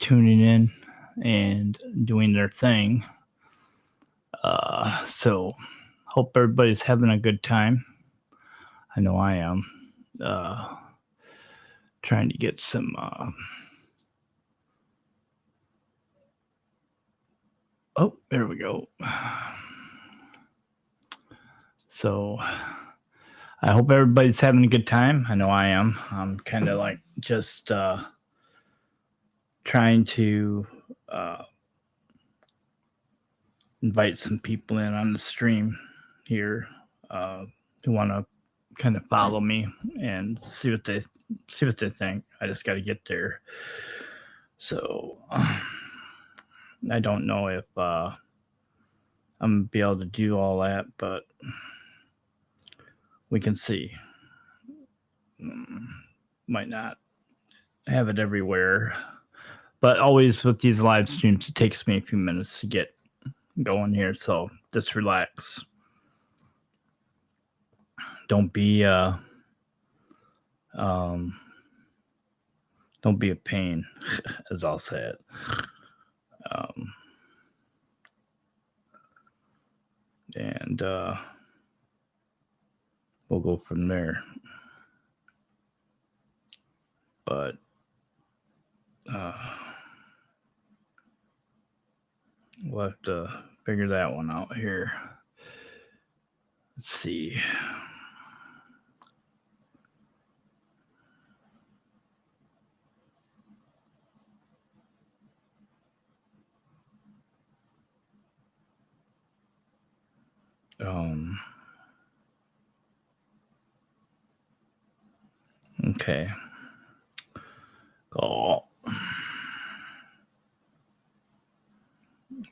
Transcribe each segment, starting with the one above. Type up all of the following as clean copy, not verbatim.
tuning in and doing their thing. So hope everybody's having a good time. I know I am. Uh, Trying to get some. Oh, there we go. So I hope everybody's having a good time. I know I am. I'm kind of like just trying to uh, invite some people in on the stream here uh, who want to kind of follow me and see what they think. I just got to get there. So I don't know if I'm gonna be able to do all that, but we can see. Mm, Might not have it everywhere, but always with these live streams, it takes me a few minutes to get going here. So just relax. Don't be um, don't be a pain, as I'll say it. Um, and we'll go from there. But uh, we'll have to figure that one out here. Let's see. Um, okay. Oh, all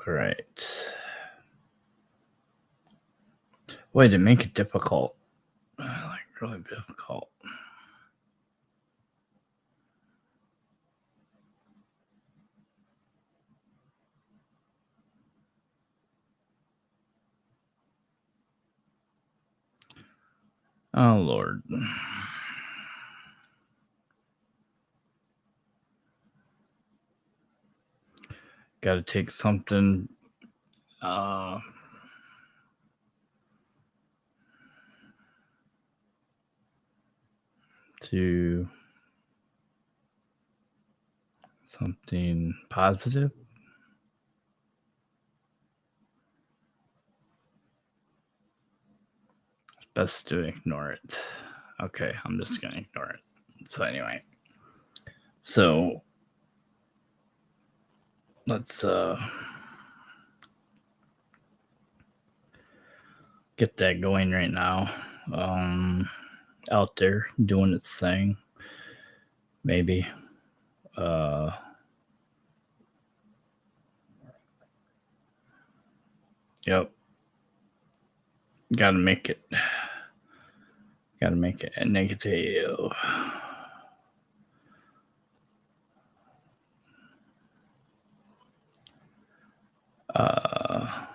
right. Way to make it difficult. Like really difficult. Oh Lord. Got to take something uh to something positive. It's best to ignore it. Okay, I'm just gonna ignore it. So anyway, so let's get that going right now. Out there doing its thing. Maybe. Uh yep. Gotta make it. Gotta make it a negative. Uh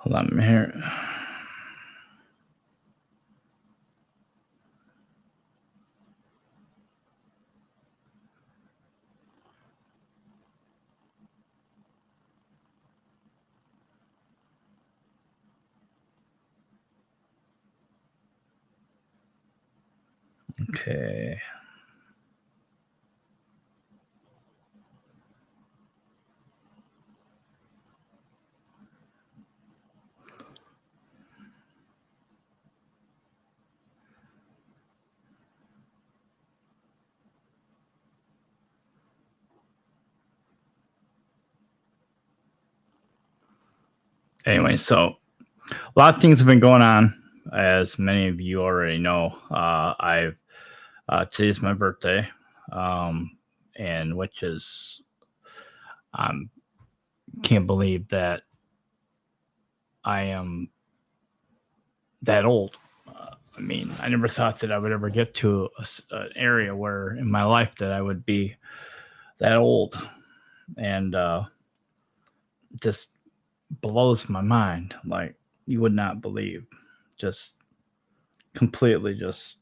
Hold on here. Okay. Anyway, so a lot of things have been going on, as many of you already know. I've Today's my birthday, um, and which is I can't believe that I am that old. I mean, I never thought that I would ever get to an area where in my life that I would be that old, and just blows my mind. Like you would not believe, just completely just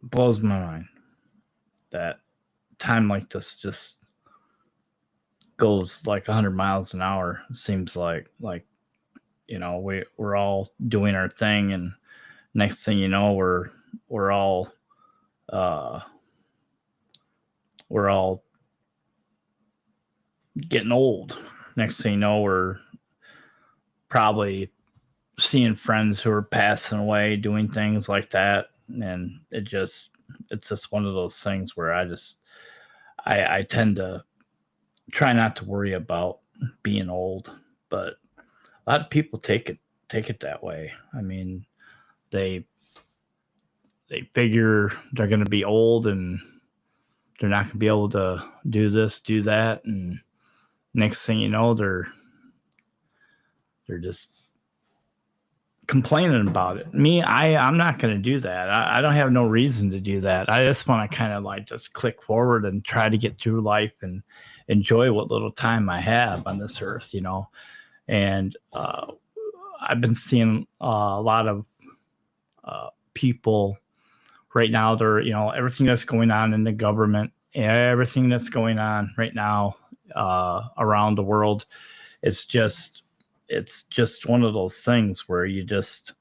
blows my mind that time like this just goes like 100 miles an hour. It seems like we're all doing our thing, and next thing you know, we're all uh, we're all getting old. Next thing you know, we're probably seeing friends who are passing away, doing things like that, and it's just one of those things where I tend to try not to worry about being old, but a lot of people take it that way. I mean, they they figure they're going to be old and they're not going to be able to do this, do that, and next thing you know, they're just complaining about it. Me, I'm not going to do that. I don't have no reason to do that. I just want to kind of like just click forward and try to get through life and enjoy what little time I have on this earth. And I've been seeing a lot of people right now. They're everything that's going on in the government, everything that's going on right now around the world. It's just one of those things where you just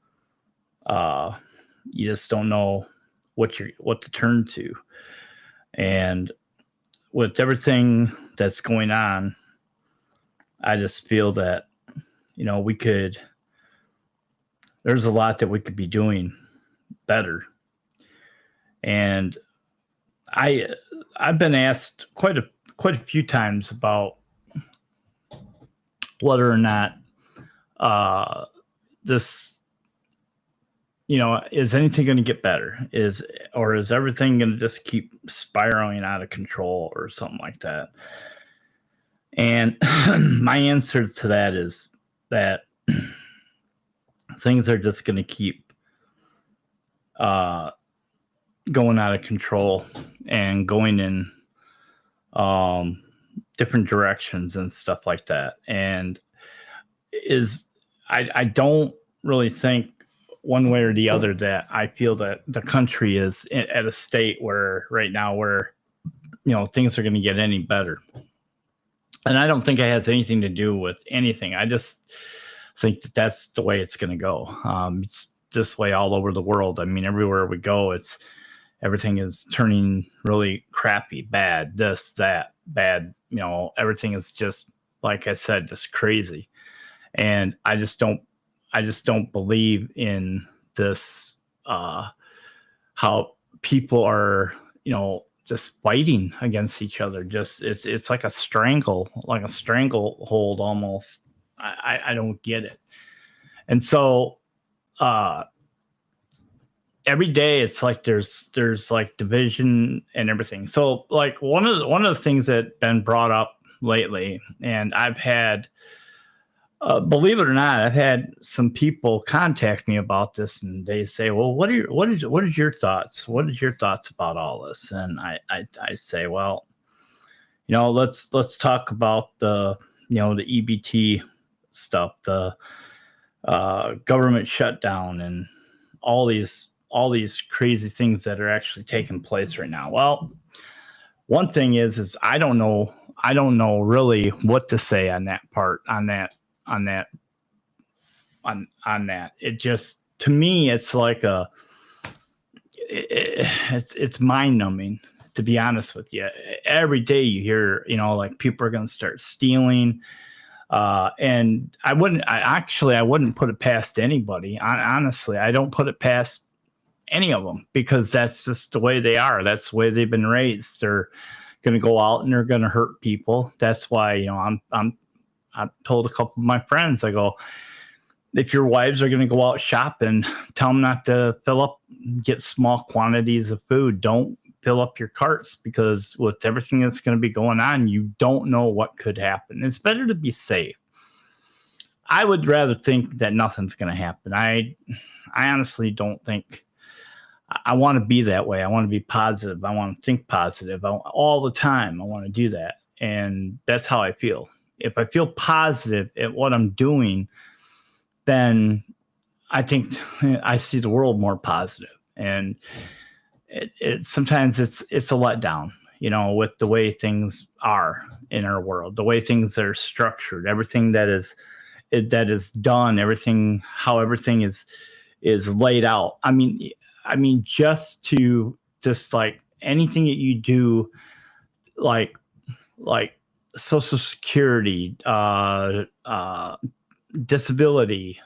don't know what to turn to. And with everything that's going on, I just feel that there's a lot that we could be doing better. And I've been asked quite a few times about whether or not this, is anything going to get better? Is everything going to just keep spiraling out of control or something like that? And my answer to that is that things are just going to keep going out of control and going in different directions and stuff like that. And I don't really think one way or the other that I feel that the country is at a state where right now where things are going to get any better. And I don't think it has anything to do with anything. I just think that that's the way it's going to go. It's this way all over the world. I mean, everywhere we go, everything is turning really crappy, bad, this, that, bad. Everything is just, like I said, just crazy. And I just don't believe in this, how people are, just fighting against each other. Just it's like a stranglehold almost. I don't get it. And so every day it's like there's like division and everything. So like one of the things that been brought up lately, and I've had believe it or not, I've had some people contact me about this, and they say, "Well, what is your thoughts? What is your thoughts about all this?" And I say, "Well, let's talk about the the EBT stuff, the government shutdown, and all these crazy things that are actually taking place right now." Well, one thing is I don't know really what to say on that part, on that. It just, to me, it's like it's mind numbing, to be honest with you. Every day you hear, like people are going to start stealing. And I wouldn't put it past anybody. Honestly, I don't put it past any of them, because that's just the way they are. That's the way they've been raised. They're going to go out and they're going to hurt people. That's why, I told a couple of my friends, I go, if your wives are going to go out shopping, tell them not to get small quantities of food. Don't fill up your carts, because with everything that's going to be going on, you don't know what could happen. It's better to be safe. I would rather think that nothing's going to happen. I honestly don't think. I want to be that way. I want to be positive. I want to think positive all the time. I want to do that. And that's how I feel. If I feel positive at what I'm doing, then I think I see the world more positive. And sometimes it's a letdown, with the way things are in our world, the way things are structured, everything that is done, everything, how everything is laid out. I mean, just like anything that you do, like like Social Security, disability,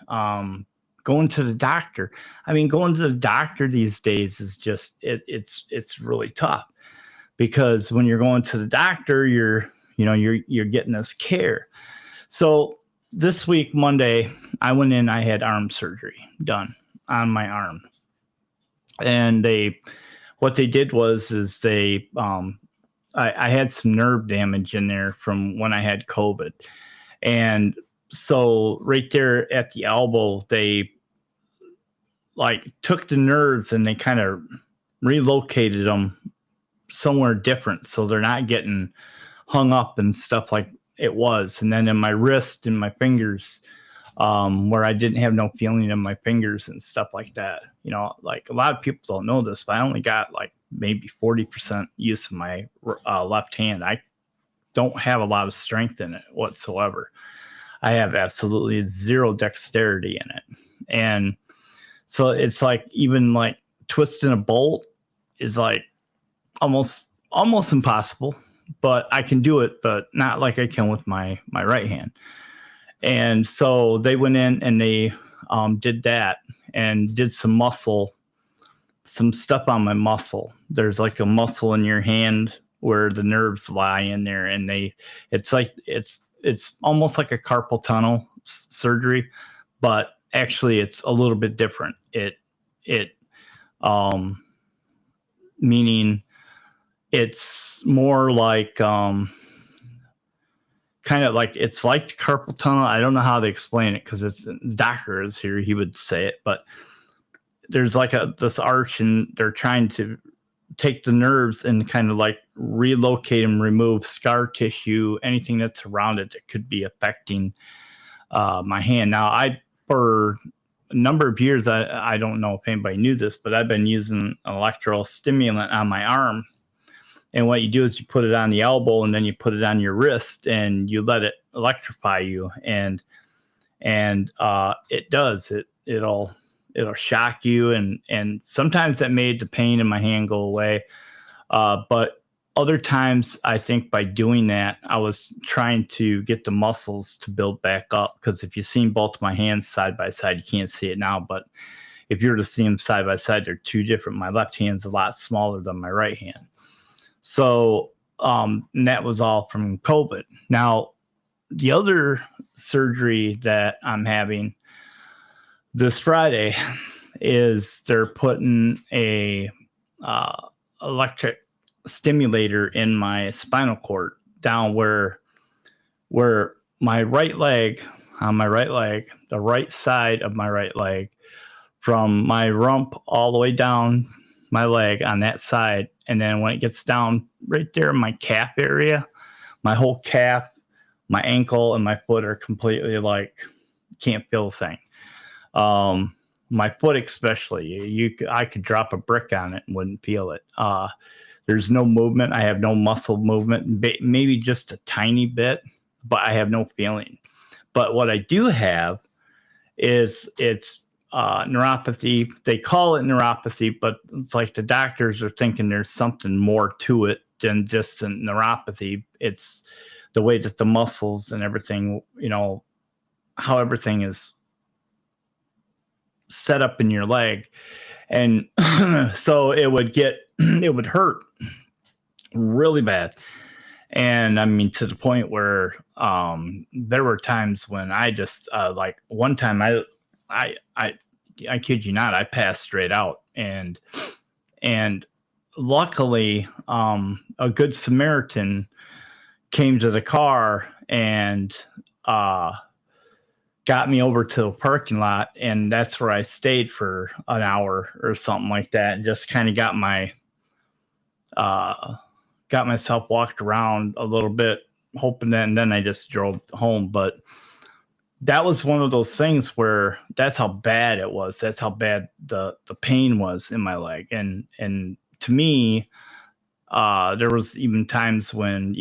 going to the doctor. I mean, going to the doctor these days is just it's really tough, because when you're going to the doctor, you're getting this care. So this week, Monday, I went in. I had arm surgery done on my arm, and what they did was is I had some nerve damage in there from when I had COVID, and so right there at the elbow, they like took the nerves and they kind of relocated them somewhere different, so they're not getting hung up and stuff like it was. And then in my wrist and my fingers, where I didn't have no feeling in my fingers and stuff like that. Like a lot of people don't know this, but I only got like maybe 40% use of my left hand. I don't have a lot of strength in it whatsoever. I have absolutely zero dexterity in it. And so it's like, even like twisting a bolt is like almost impossible, but I can do it, but not like I can with my right hand. And so they went in and they did that and did some stuff on my muscle. There's like a muscle in your hand where the nerves lie in there, and it's almost like a carpal tunnel surgery, but actually it's a little bit different. Meaning it's more like kind of like, it's like the carpal tunnel. I don't know how to explain it, because the doctor is here, he would say it, but there's like this arch, and they're trying to take the nerves and kind of like relocate and remove scar tissue, anything that's around it that could be affecting my hand. Now, for a number of years, I don't know if anybody knew this, but I've been using an electrical stimulant on my arm. And what you do is you put it on the elbow, and then you put it on your wrist, and you let it electrify you. And it does. It'll shock you. And sometimes that made the pain in my hand go away. But other times, I think by doing that, I was trying to get the muscles to build back up. Because if you've seen both my hands side by side, you can't see it now, but if you were to see them side by side, they're two different. My left hand's a lot smaller than my right hand. So and that was all from COVID. Now, the other surgery that I'm having this Friday is they're putting a electric stimulator in my spinal cord, down where my right leg, on my right leg, the right side of my right leg, from my rump all the way down my leg on that side. And then when it gets down right there in my calf area, my whole calf, my ankle, and my foot are completely like, can't feel a thing. My foot especially, I could drop a brick on it and wouldn't feel it. There's no movement. I have no muscle movement, maybe just a tiny bit, but I have no feeling. But what I do have is it's neuropathy. They call it neuropathy, but it's like the doctors are thinking there's something more to it than just a neuropathy. It's the way that the muscles and everything, how everything is set up in your leg. And so it would hurt really bad. And I mean, to the point where there were times when I just like one time I kid you not, I passed straight out. And luckily, a good Samaritan came to the car and got me over to a parking lot, and that's where I stayed for an hour or something like that, and just kind of got myself walked around a little bit, hoping that, and then I just drove home. But that was one of those things where that's how bad it was. That's how bad the pain was in my leg. And to me, there was even times when,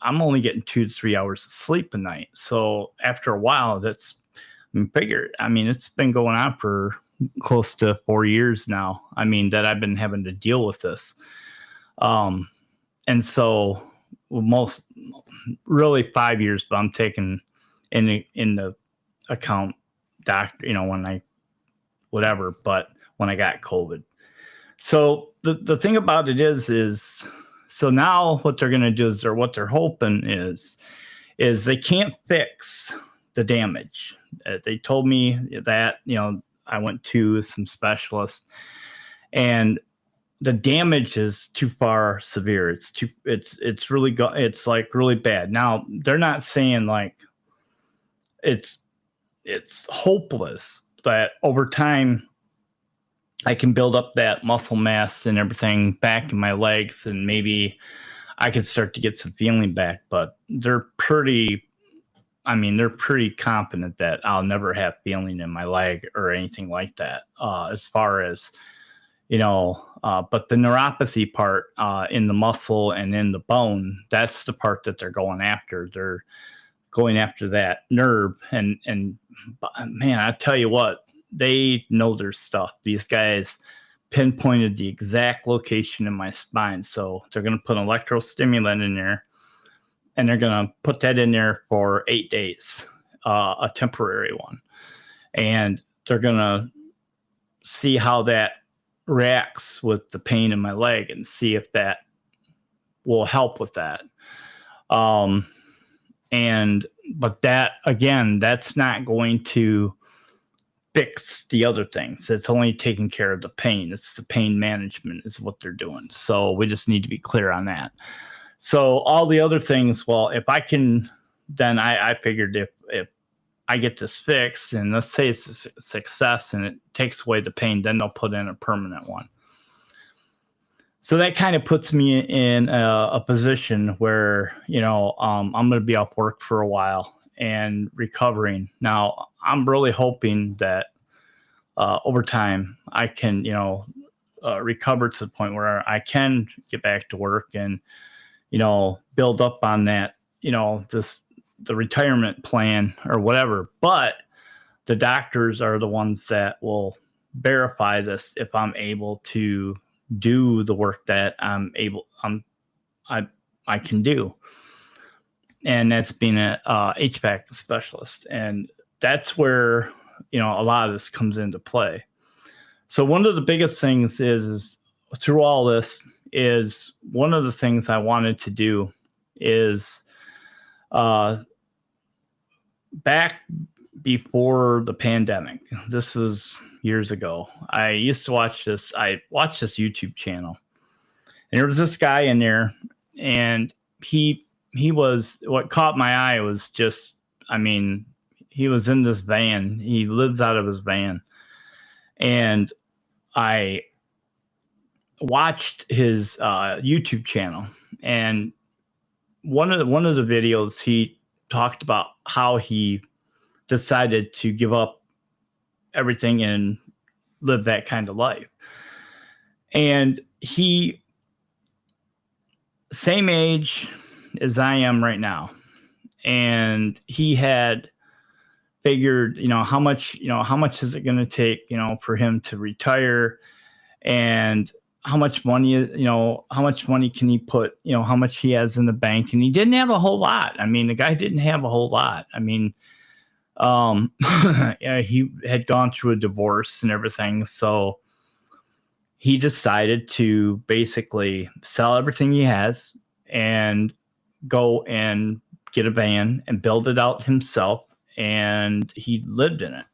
I'm only getting 2 to 3 hours of sleep a night. So after a while, it's been going on for close to 4 years now. I mean, that I've been having to deal with this. And so most really 5 years, but I'm taking in the account doctor, but when I got COVID. So the thing about it is so now what they're going to do is, or what they're hoping is they can't fix the damage. They told me that, I went to some specialists, and the damage is too far severe. It's like really bad. Now they're not saying like it's hopeless, that over time I can build up that muscle mass and everything back in my legs, and maybe I could start to get some feeling back. But they're pretty confident that I'll never have feeling in my leg or anything like that. As far as, but the neuropathy part in the muscle and in the bone, that's the part that they're going after. They're going after that nerve. And man, I tell you what, they know their stuff. These guys pinpointed the exact location in my spine. So they're going to put an electrostimulant in there, and they're going to put that in there for 8 days, a temporary one. And they're going to see how that reacts with the pain in my leg and see if that will help with that. But that, again, that's not going to fix the other things. It's only taking care of the pain. It's the pain management is what they're doing. So we just need to be clear on that. So all the other things, well, if I can, then I figured if I get this fixed, and let's say it's a success and it takes away the pain, then they'll put in a permanent one. So that kind of puts me in a position where, I'm going to be off work for a while and recovering. Now, I'm really hoping that over time I can, recover to the point where I can get back to work and, build up on that, the retirement plan or whatever. But the doctors are the ones that will verify this if I'm able to do the work that I can do. And that's being a HVAC specialist. And that's where, a lot of this comes into play. So one of the biggest things is through all this is one of the things I wanted to do is back before the pandemic. This was years ago. I used to watch this. I watched this YouTube channel, and there was this guy in there, and he was, what caught my eye was just, he was in this van. He lives out of his van, and I watched his YouTube channel, and one of the videos he talked about how he decided to give up everything and live that kind of life. And he, same age as I am right now, and he had figured, how much is it going to take, for him to retire, and how much money can he put, how much he has in the bank. And he didn't have a whole lot. The guy didn't have a whole lot. Yeah, he had gone through a divorce and everything. So he decided to basically sell everything he has and go and get a van and build it out himself. And he lived in it.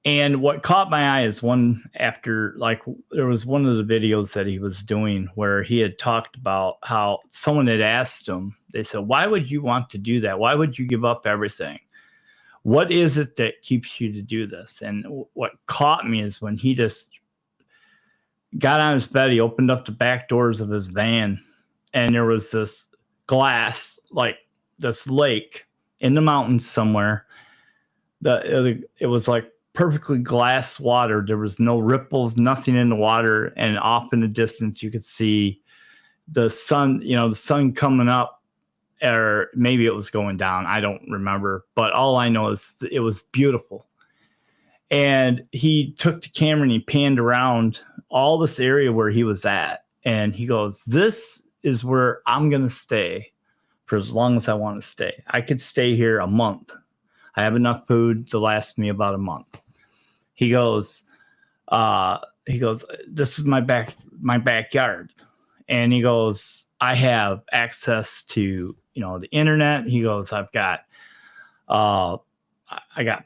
And what caught my eye is there was one of the videos that he was doing where he had talked about how someone had asked him, they said, why would you want to do that? Why would you give up everything? What is it that keeps you to do this? And what caught me is when he just got on his bed, he opened up the back doors of his van, and there was this glass, like this lake in the mountains somewhere. It was like perfectly glass water. There was no ripples, nothing in the water. And off in the distance, you could see the sun, the sun coming up, or maybe it was going down. I don't remember. But all I know is it was beautiful. And he took the camera and he panned around all this area where he was at. And he goes, "This is where I'm going to stay for as long as I want to stay. I could stay here a month. I have enough food to last me about a month." He goes, "This is my backyard." And he goes, "I have access to, the internet." He goes, "I got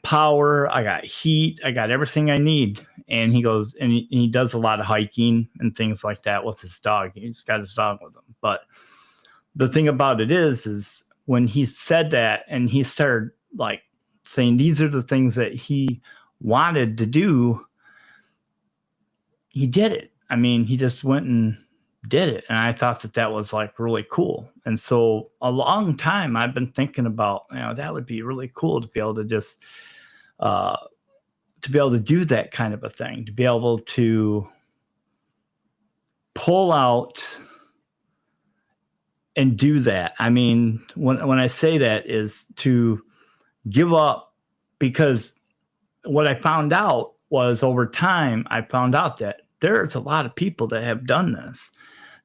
power, I got heat, I got everything I need." And he goes, and he does a lot of hiking and things like that with his dog. He's got his dog with him. But the thing about it is when he said that and he started like saying these are the things that he wanted to do, he did it. I mean, he just went and did it. And I thought that was like really cool. And so a long time I've been thinking about, that would be really cool to be able to just, to be able to do that kind of a thing, to be able to pull out and do that. I mean, when I say that is to give up, because what I found out was over time, I found out that there's a lot of people that have done this.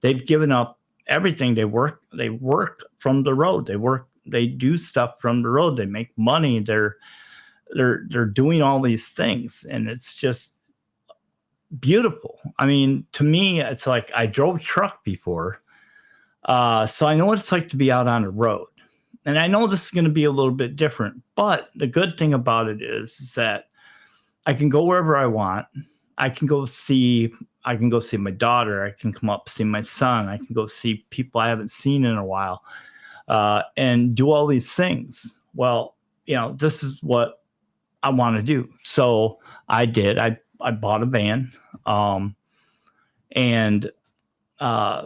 They've given up everything. They work from the road. They do stuff from the road. They make money. They're doing all these things, and it's just beautiful. I mean, to me, it's like I drove truck before, so I know what it's like to be out on the road. And I know this is going to be a little bit different, but the good thing about it is that I can go wherever I want. I can go see my daughter. I can come up, see my son. I can go see people I haven't seen in a while, and do all these things. Well, this is what I want to do. So I did. I bought a van, and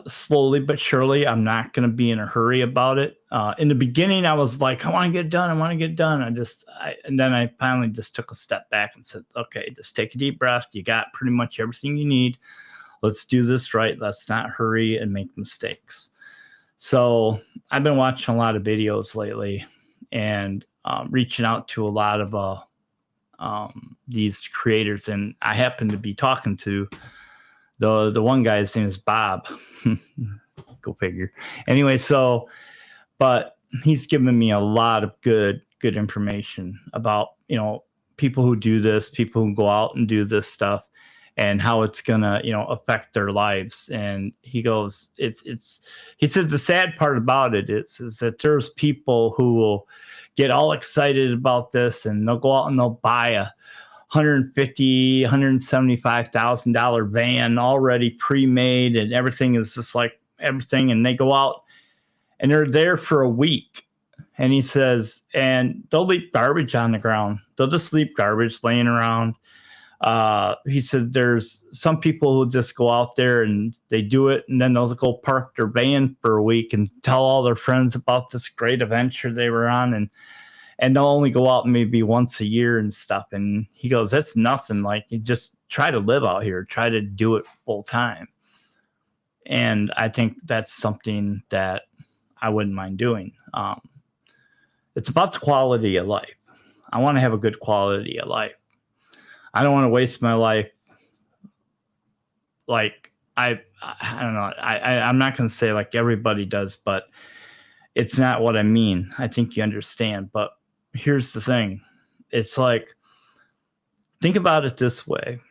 slowly but surely, I'm not going to be in a hurry about it. In the beginning, I was like, I want to get done. And then I finally just took a step back and said, okay, just take a deep breath. You got pretty much everything you need. Let's do this right. Let's not hurry and make mistakes. So I've been watching a lot of videos lately and reaching out to a lot of these creators. And I happen to be talking to the one guy's name is Bob. Go figure. Anyway, but he's given me a lot of good information about, people who do this, people who go out and do this stuff, and how it's gonna, affect their lives. And he goes, he says the sad part about it is that there's people who will get all excited about this, and they'll go out and they'll buy a $150,000, $175,000 van already pre-made, and everything is just like everything. And they go out and they're there for a week. And he says, and they'll leave garbage on the ground. They'll just leave garbage laying around. He said there's some people who just go out there and they do it, and then they'll go park their van for a week and tell all their friends about this great adventure they were on. And they'll only go out maybe once a year and stuff. And he goes, that's nothing. Like, you just try to live out here, try to do it full time. And I think that's something that I wouldn't mind doing. It's about the quality of life. I want to have a good quality of life. I don't want to waste my life. Like, I don't know. I'm not going to say like everybody does, but it's not what I mean. I think you understand. But here's the thing. It's like, think about it this way.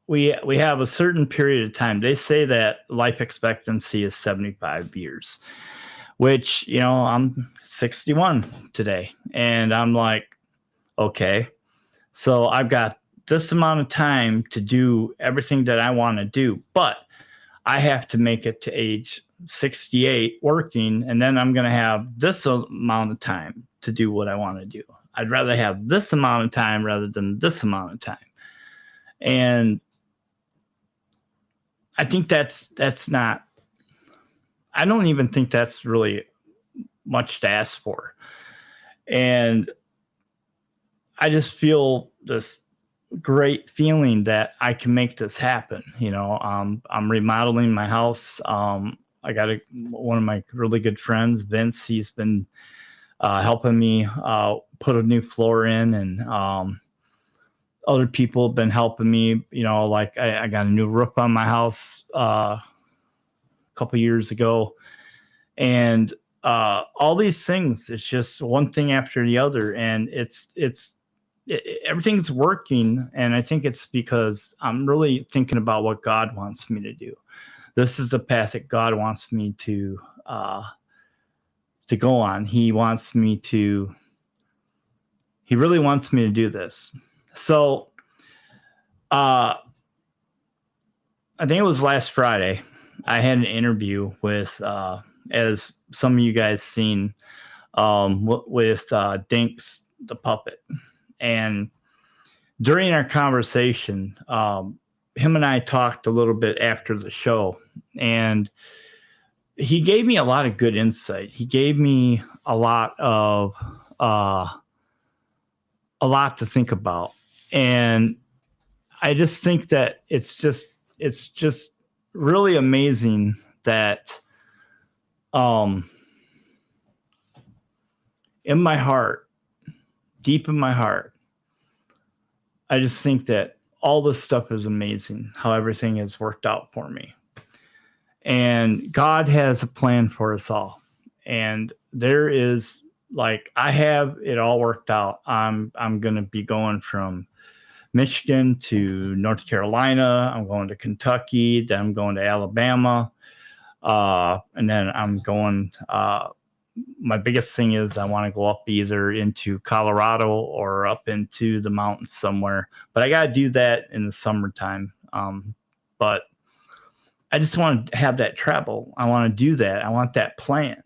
We have a certain period of time. They say that life expectancy is 75 years, which, I'm 61 today. And I'm like, okay, so I've got this amount of time to do everything that I want to do, but I have to make it to age 68 working, and then I'm going to have this amount of time to do what I want to do. I'd rather have this amount of time rather than this amount of time. And I think that's not, I don't even think that's really much to ask for. And I just feel this great feeling that I can make this happen. I'm remodeling my house. I got one of my really good friends, Vince. He's been helping me put a new floor in, and other people have been helping me. Like I got a new roof on my house a couple years ago, and all these things. It's just one thing after the other, and everything's working. And I think it's because I'm really thinking about what God wants me to do. This is the path that God wants me to go on. He really wants me to do this. So I think it was last Friday, I had an interview with, as some of you guys seen, with Dinks the puppet. And during our conversation, him and I talked a little bit after the show, and he gave me a lot of good insight. He gave me a lot to think about. And I just think that it's just really amazing that in my heart, deep in my heart, I just think that all this stuff is amazing, how everything has worked out for me. And God has a plan for us all. And there is, like, I have it all worked out. I'm going to be going from Michigan to North Carolina. I'm going to Kentucky. Then I'm going to Alabama. And then I'm going, my biggest thing is I want to go up either into Colorado or up into the mountains somewhere. But I got to do that in the summertime. But I just want to have that travel. I want to do that. I want that plan.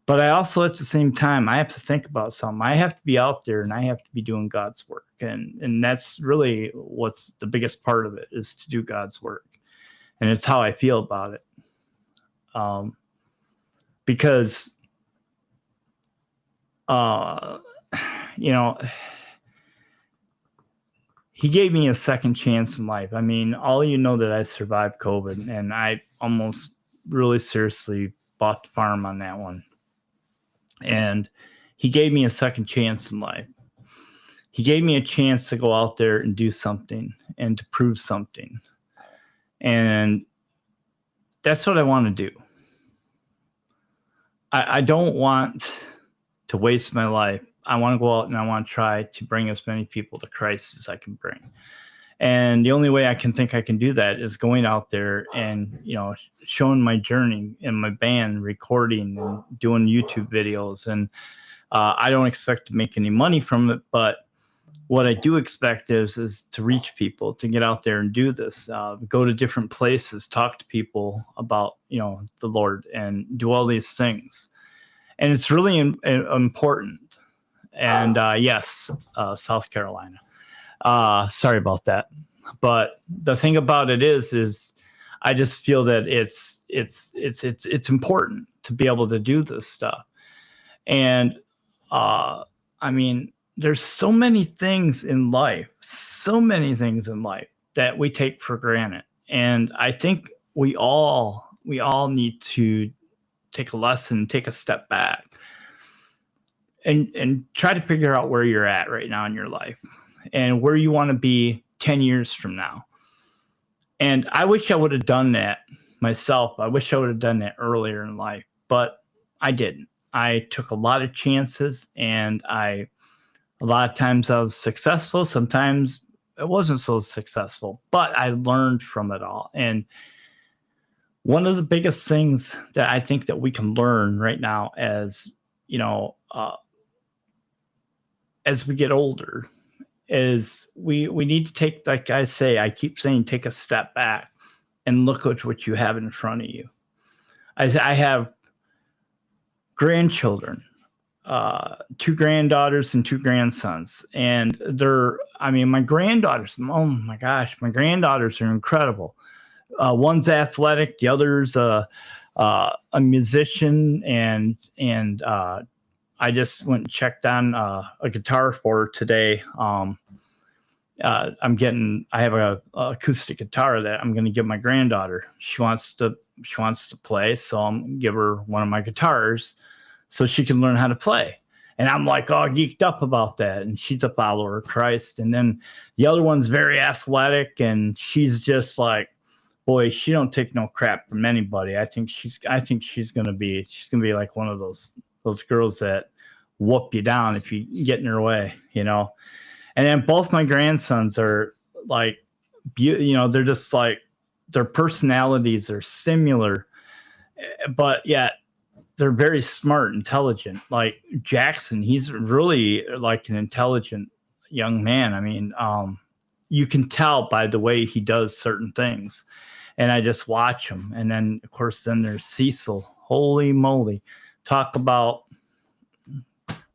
But I also, at the same time, I have to think about something. I have to be out there, and I have to be doing God's work. And that's really what's the biggest part of it, is to do God's work. And it's how I feel about it. Because, he gave me a second chance in life. I mean, all that I survived COVID, and I almost really seriously bought the farm on that one. And he gave me a second chance in life. He gave me a chance to go out there and do something and to prove something. And that's what I want to do. I don't want to waste my life. I want to go out and I want to try to bring as many people to Christ as I can bring. And the only way I can think I can do that is going out there and, showing my journey in my band, recording and doing YouTube videos. And I don't expect to make any money from it, but what I do expect is to reach people, to get out there and do this, go to different places, talk to people about, the Lord, and do all these things. And it's really important. And yes, South Carolina. Sorry about that. But the thing about it is I just feel that it's important to be able to do this stuff. And I mean, there's so many things in life that we take for granted. And I think we all need to take a lesson, take a step back, and try to figure out where you're at right now in your life and where you want to be 10 years from now. And I wish I would have done that myself. I wish I would have done that earlier in life, but I didn't. I took a lot of chances, and a lot of times I was successful. Sometimes it wasn't so successful, but I learned from it all. And one of the biggest things that I think that we can learn right now as we get older is we need to take, like I keep saying, take a step back and look at what you have in front of you. I have grandchildren, 2 granddaughters and 2 grandsons. And my granddaughters, oh my gosh, my granddaughters are incredible. One's athletic, the other's a musician, and I just went and checked on a guitar for her today. I have a acoustic guitar that I'm going to give my granddaughter. She wants to play, so I'm going to give her one of my guitars so she can learn how to play. And I'm like all geeked up about that. And she's a follower of Christ. And then the other one's very athletic, and she's just like, boy, she don't take no crap from anybody. I think she's gonna be like one of those girls that whoop you down if you get in her way, you know. And then both my grandsons are like, you know, they're just like, their personalities are similar, but yet they're very smart, intelligent. Like Jackson, he's really like an intelligent young man. I mean, you can tell by the way he does certain things. And I just watch him. And then, of course, then there's Cecil. Holy moly. Talk about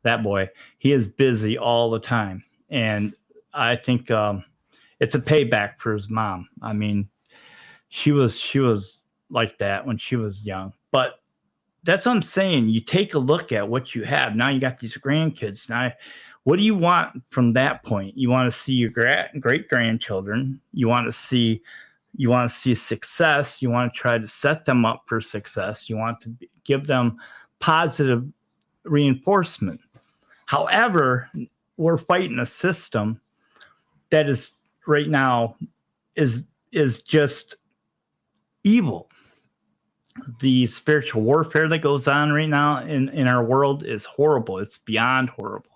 that boy. He is busy all the time. And I think it's a payback for his mom. I mean, she was like that when she was young. But that's what I'm saying. You take a look at what you have. Now you got these grandkids. Now, what do you want from that point? You want to see your great grandchildren. You want to see success. You want to try to set them up for success. You want to give them positive reinforcement. However, we're fighting a system that is right now is just evil. The spiritual warfare that goes on right now in our world is horrible. It's beyond horrible.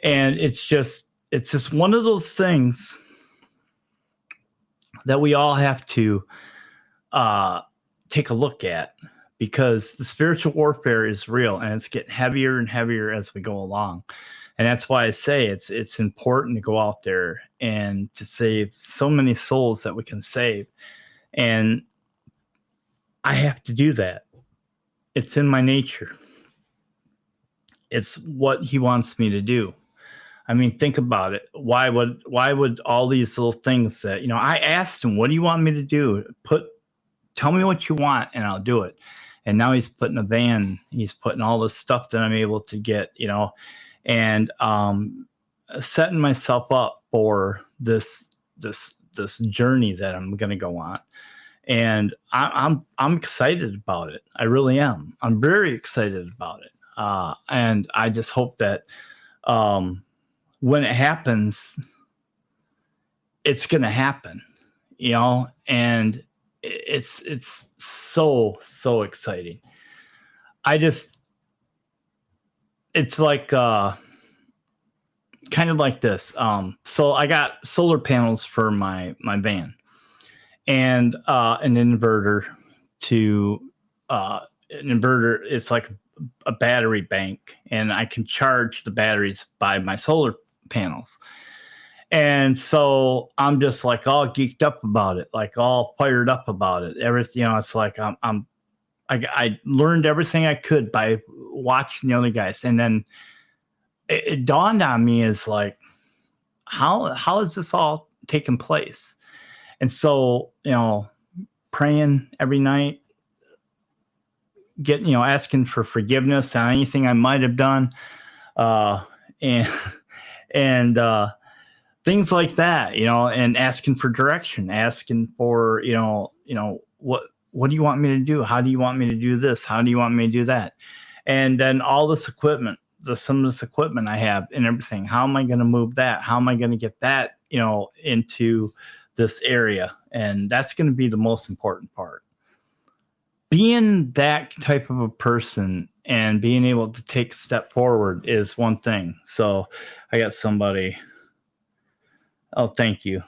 And it's just one of those things that we all have to take a look at, because the spiritual warfare is real, and it's getting heavier and heavier as we go along. And that's why I say it's important to go out there and to save so many souls that we can save. And I have to do that. It's in my nature. It's what he wants me to do. I mean, think about it. Why would all these little things that, you know, I asked him, what do you want me to do? Tell me what you want and I'll do it. And now he's putting a van, he's putting all this stuff that I'm able to get, you know, and setting myself up for this journey that I'm going to go on. And I'm excited about it. I really am. I'm very excited about it. And I just hope that when it happens, it's going to happen, you know, and it's so exciting. It's like kind of like this. So I got solar panels for my van, and an inverter it's like a battery bank, and I can charge the batteries by my solar panels. And so I'm just like all geeked up about it, like all fired up about it. Everything, you know, it's like I learned everything I could by watching the other guys. And then it dawned on me is like, how is this all taking place? And so, you know, praying every night, asking for forgiveness on anything I might have done, and things like that, you know, and asking for direction, asking for, what do you want me to do? How do you want me to do this? How do you want me to do that? And then all this equipment, some of this equipment I have and everything, how am I going to move that? How am I going to get that, you know, into this area? And that's going to be the most important part. Being that type of a person and being able to take a step forward is one thing. So I got somebody. Oh, thank you.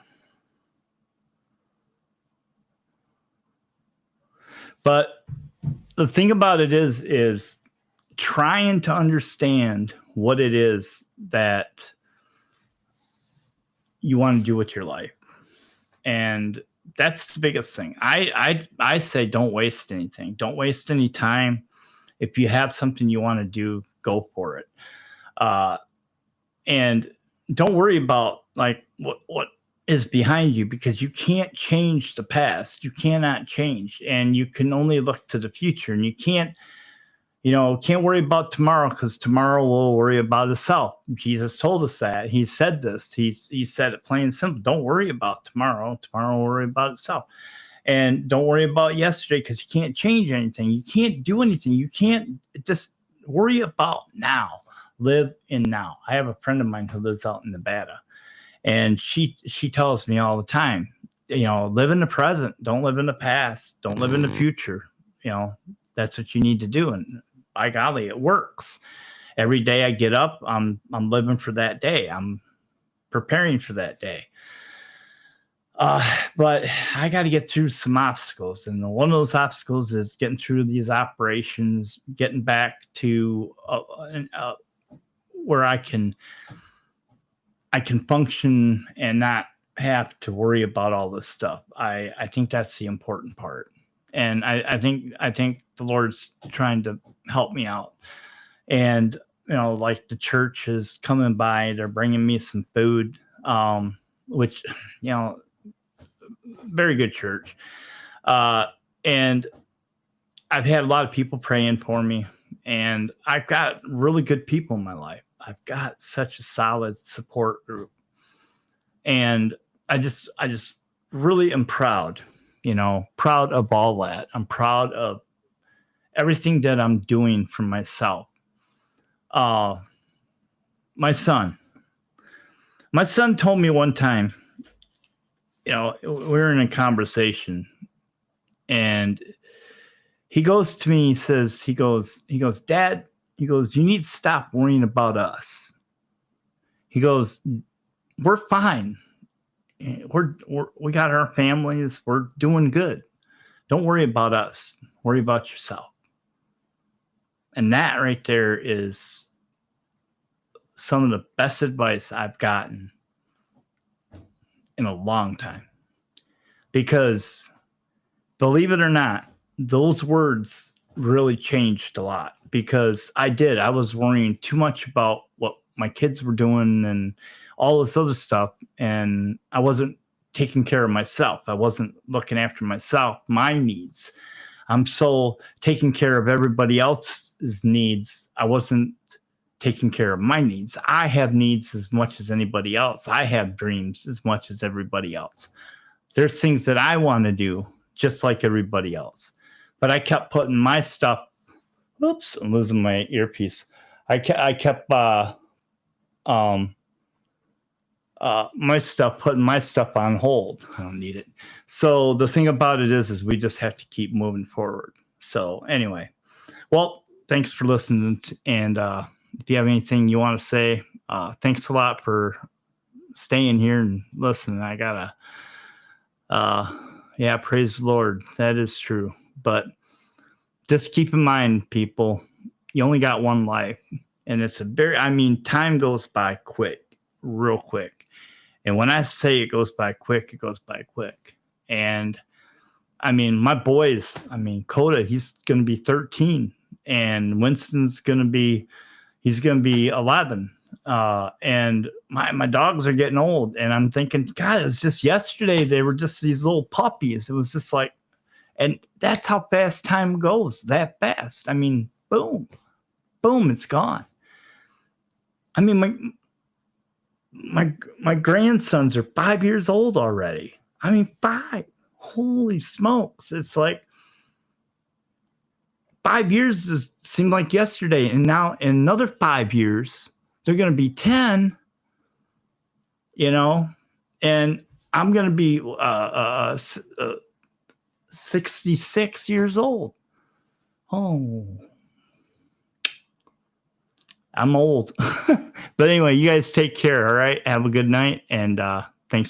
But the thing about it is trying to understand what it is that you want to do with your life. And that's the biggest thing. I say don't waste anything. Don't waste any time. If you have something you want to do, go for it. And don't worry about like what is behind you, because you can't change the past. You cannot change, and you can only look to the future. And you can't Can't worry about tomorrow because tomorrow will worry about itself. Jesus told us that. He said this. He said it plain and simple. Don't worry about tomorrow. Tomorrow will worry about itself. And don't worry about yesterday because you can't change anything. You can't do anything. You can't just worry about now. Live in now. I have a friend of mine who lives out in Nevada, and she tells me all the time, live in the present. Don't live in the past. Don't live in the future. That's what you need to do. And by golly, it works. Every day I get up, I'm living for that day. I'm preparing for that day. But I got to get through some obstacles, and one of those obstacles is getting through these operations, getting back to where I can function and not have to worry about all this stuff. I think that's the important part, and I think the Lord's trying to help me out. And like the church is coming by, they're bringing me some food, which very good church. And I've had a lot of people praying for me, and I've got really good people in my life. I've got such a solid support group, and I just really am proud, proud of all that. I'm proud of everything that I'm doing for myself. My son told me one time, we were in a conversation, and he goes to me, he goes, Dad, you need to stop worrying about us. He goes, we're fine. We got our families. We're doing good. Don't worry about us. Worry about yourself. And that right there is some of the best advice I've gotten in a long time. Because believe it or not, those words really changed a lot, because I was worrying too much about what my kids were doing and all this other stuff, and I wasn't taking care of myself. I wasn't looking after myself, my needs. I'm so taking care of everybody else's needs. I wasn't taking care of my needs. I have needs as much as anybody else. I have dreams as much as everybody else. There's things that I want to do just like everybody else. But I kept putting my stuff, oops, I'm losing my earpiece. I kept putting my stuff on hold. I don't need it. So the thing about it is we just have to keep moving forward. So anyway, well, thanks for listening. And if you have anything you want to say, thanks a lot for staying here and listening. I gotta, praise the Lord. That is true. But just keep in mind, people, you only got one life. And it's time goes by quick, real quick. And when I say it goes by quick, it goes by quick. And my boys, Coda, he's going to be 13, and Winston's going to be 11. And my dogs are getting old, and I'm thinking, God, it was just yesterday. They were just these little puppies. It was just like, and that's how fast time goes, that fast. Boom, it's gone. My grandsons are 5 years old already. 5. Holy smokes. It's like 5 years seemed like yesterday. And now in another 5 years, they're going to be 10, and I'm going to be 66 years old. Oh, I'm old. But anyway, you guys take care. All right. Have a good night. And thanks.